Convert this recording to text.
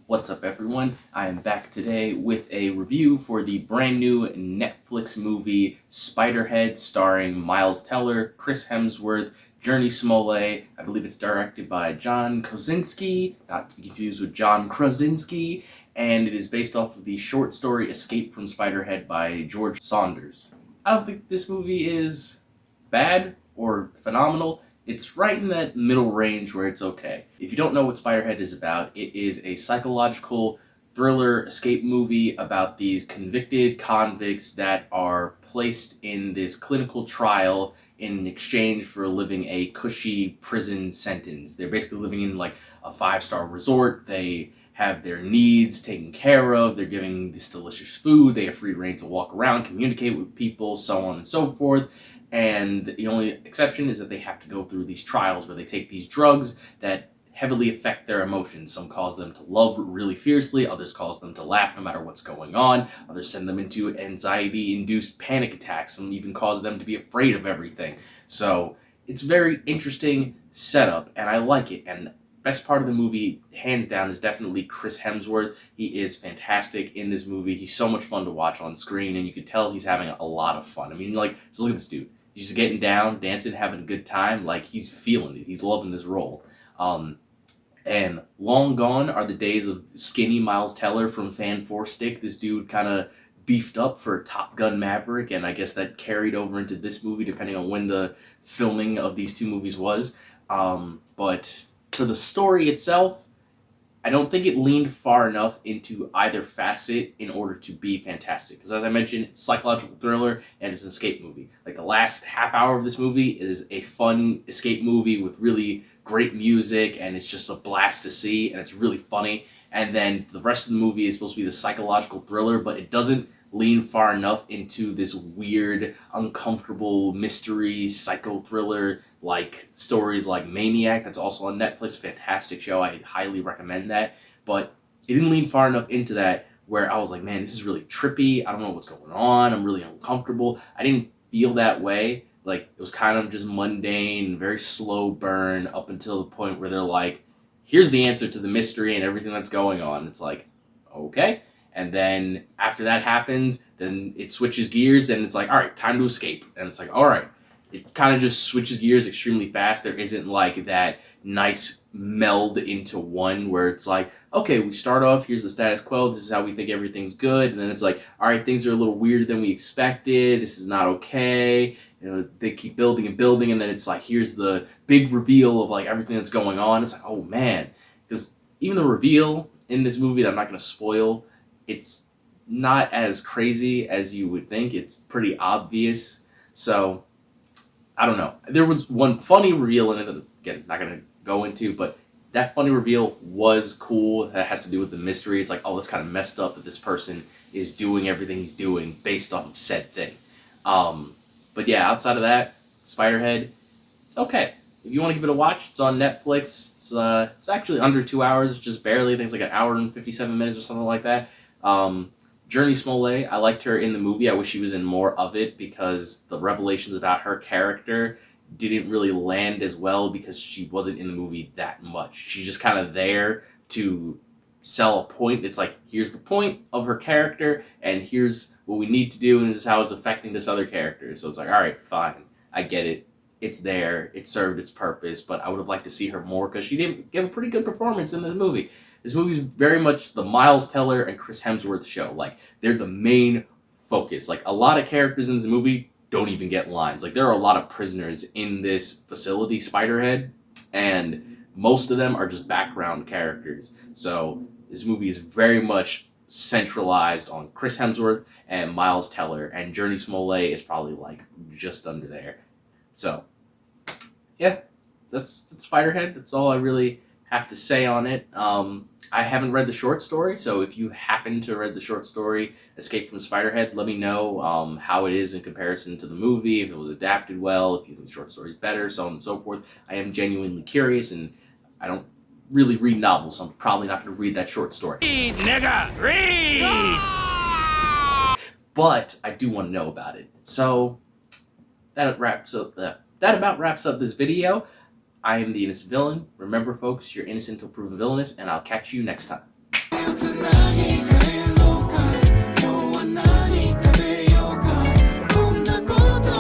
What's up, everyone? I am back today with a review for the brand new Netflix movie Spiderhead, starring Miles Teller, Chris Hemsworth, Journey Smollett. I believe it's directed by John Kozinski, not to be confused with John Krasinski, and it is based off of the short story Escape from Spiderhead by George Saunders. I don't think this movie is bad or phenomenal. It's right in that middle range where it's okay. If you don't know what Spiderhead is about, it is a psychological thriller escape movie about these convicted convicts that are placed in this clinical trial in exchange for living a cushy prison sentence. They're basically living in like a 5-star resort. They have their needs taken care of. They're giving this delicious food. They have free reign to walk around, communicate with people, so on and so forth. And the only exception is that they have to go through these trials where they take these drugs that heavily affect their emotions. Some cause them to love really fiercely, others cause them to laugh no matter what's going on, others send them into anxiety-induced panic attacks, some even cause them to be afraid of everything. So it's a very interesting setup, and I like it. And best part of the movie, hands down, is definitely Chris Hemsworth. He is fantastic in this movie. He's so much fun to watch on screen, and you can tell he's having a lot of fun. I mean, like, just look at this dude. He's just getting down, dancing, having a good time. Like, he's feeling it. He's loving this role. And long gone are the days of skinny Miles Teller from Fan 4 Stick. This dude kind of beefed up for Top Gun Maverick, and I guess that carried over into this movie, depending on when the filming of these two movies was. But for the story itself, I don't think it leaned far enough into either facet in order to be fantastic. Because as I mentioned, it's a psychological thriller and it's an escape movie. Like, the last half hour of this movie is a fun escape movie with really great music, and it's just a blast to see, and it's really funny. And then the rest of the movie is supposed to be the psychological thriller, but it doesn't lean far enough into this weird, uncomfortable mystery psycho thriller like stories like Maniac, that's also on Netflix. Fantastic show. I highly recommend that. But it didn't lean far enough into that where I was like, man, this is really trippy. I don't know what's going on. I'm really uncomfortable. I didn't feel that way. Like, it was kind of just mundane, very slow burn up until the point where they're like, here's the answer to the mystery and everything that's going on. It's like, okay. And then after that happens, then it switches gears and it's like, all right, time to escape. And it's like, all right. It kind of just switches gears extremely fast. There isn't like that nice meld into one where it's like, okay, we start off, here's the status quo, this is how we think everything's good, and then it's like, all right, things are a little weirder than we expected, this is not okay, you know, they keep building and building, and then it's like, here's the big reveal of like everything that's going on. It's like, oh man, because even the reveal in this movie that I'm not going to spoil, it's not as crazy as you would think. It's pretty obvious. So I don't know. There was one funny reveal in it that, again, not going to go into, but that funny reveal was cool. That has to do with the mystery. It's like, oh, that's kind of messed up that this person is doing everything he's doing based off of said thing. But yeah, outside of that, Spiderhead, it's okay. If you want to give it a watch, it's on Netflix. It's actually under 2 hours. It's just barely. I think it's like an hour and 57 minutes or something like that. Journey Smollett, I liked her in the movie. I wish she was in more of it because the revelations about her character didn't really land as well because she wasn't in the movie that much. She's just kind of there to sell a point. It's like, here's the point of her character, and here's what we need to do, and this is how it's affecting this other character. So it's like, all right, fine. I get it. It's there. It served its purpose, but I would have liked to see her more because she did give a pretty good performance in this movie. This movie's very much the Miles Teller and Chris Hemsworth show. Like, they're the main focus. Like, a lot of characters in this movie don't even get lines. Like, there are a lot of prisoners in this facility, Spiderhead, and most of them are just background characters. So this movie is very much centralized on Chris Hemsworth and Miles Teller, and Journey Smollett is probably like just under there. So yeah, that's Spiderhead. That's all I really have to say on it. I haven't read the short story, so if you happen to read the short story, Escape from Spiderhead, let me know how it is in comparison to the movie, if it was adapted well, if you think the short story is better, so on and so forth. I am genuinely curious, and I don't really read novels, so I'm probably not going to read that short story. Read, nigga! Read! But I do want to know about it. So that about wraps up this video. I am the Innocent Villain. Remember, folks, you're innocent until proven villainous, and I'll catch you next time. feel tonight.